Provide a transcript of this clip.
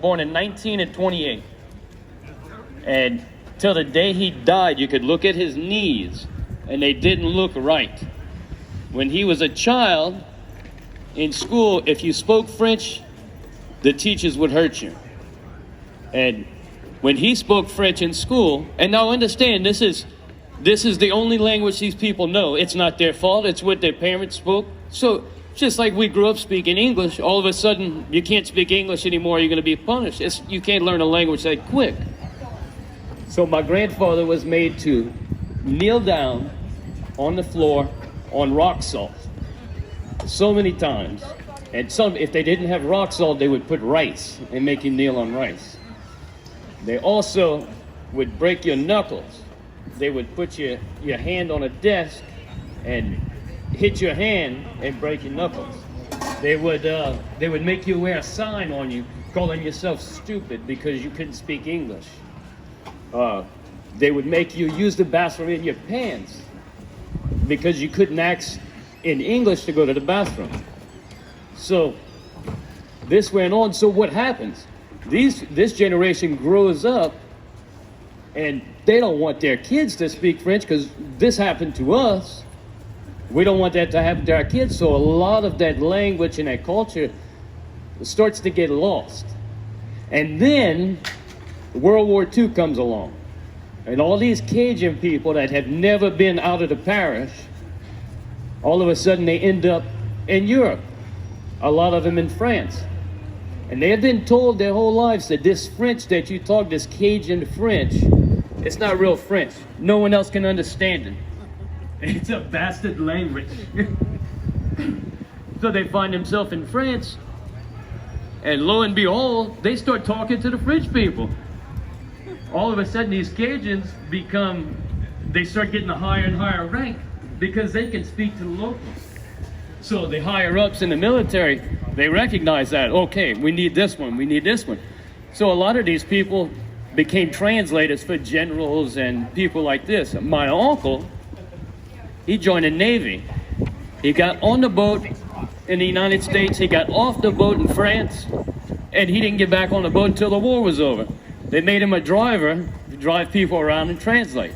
born in 1928. And till the day he died, you could look at his knees, and they didn't look right. When he was a child in school, if you spoke French, the teachers would hurt you. And when he spoke French in school, and now understand, this is the only language these people know. It's not their fault. It's what their parents spoke. So just like we grew up speaking English, all of a sudden you can't speak English anymore. You're going to be punished. You can't learn a language that quick. So my grandfather was made to kneel down on the floor on rock salt so many times. And if they didn't have rock salt, they would put rice and make you kneel on rice. They also would break your knuckles. They would put your hand on a desk and hit your hand and break your knuckles. They would make you wear a sign on you calling yourself stupid because you couldn't speak English. They would make you use the bathroom in your pants because you couldn't ask in English to go to the bathroom. So this went on. So what happens? This generation grows up and they don't want their kids to speak French because this happened to us. We don't want that to happen to our kids. So a lot of that language and that culture starts to get lost. And then World War II comes along. And all these Cajun people that have never been out of the parish, all of a sudden they end up in Europe. A lot of them in France. And they have been told their whole lives that this French that you talk, this Cajun French, it's not real French. No one else can understand it. It's a bastard language. So they find themselves in France, and lo and behold, they start talking to the French people. All of a sudden, these Cajuns they start getting a higher and higher rank because they can speak to the locals. So the higher ups in the military, they recognize that, okay, we need this one, we need this one. So a lot of these people became translators for generals and people like this. My uncle, he joined the Navy. He got on the boat in the United States, he got off the boat in France, and he didn't get back on the boat until the war was over. They made him a driver to drive people around and translate.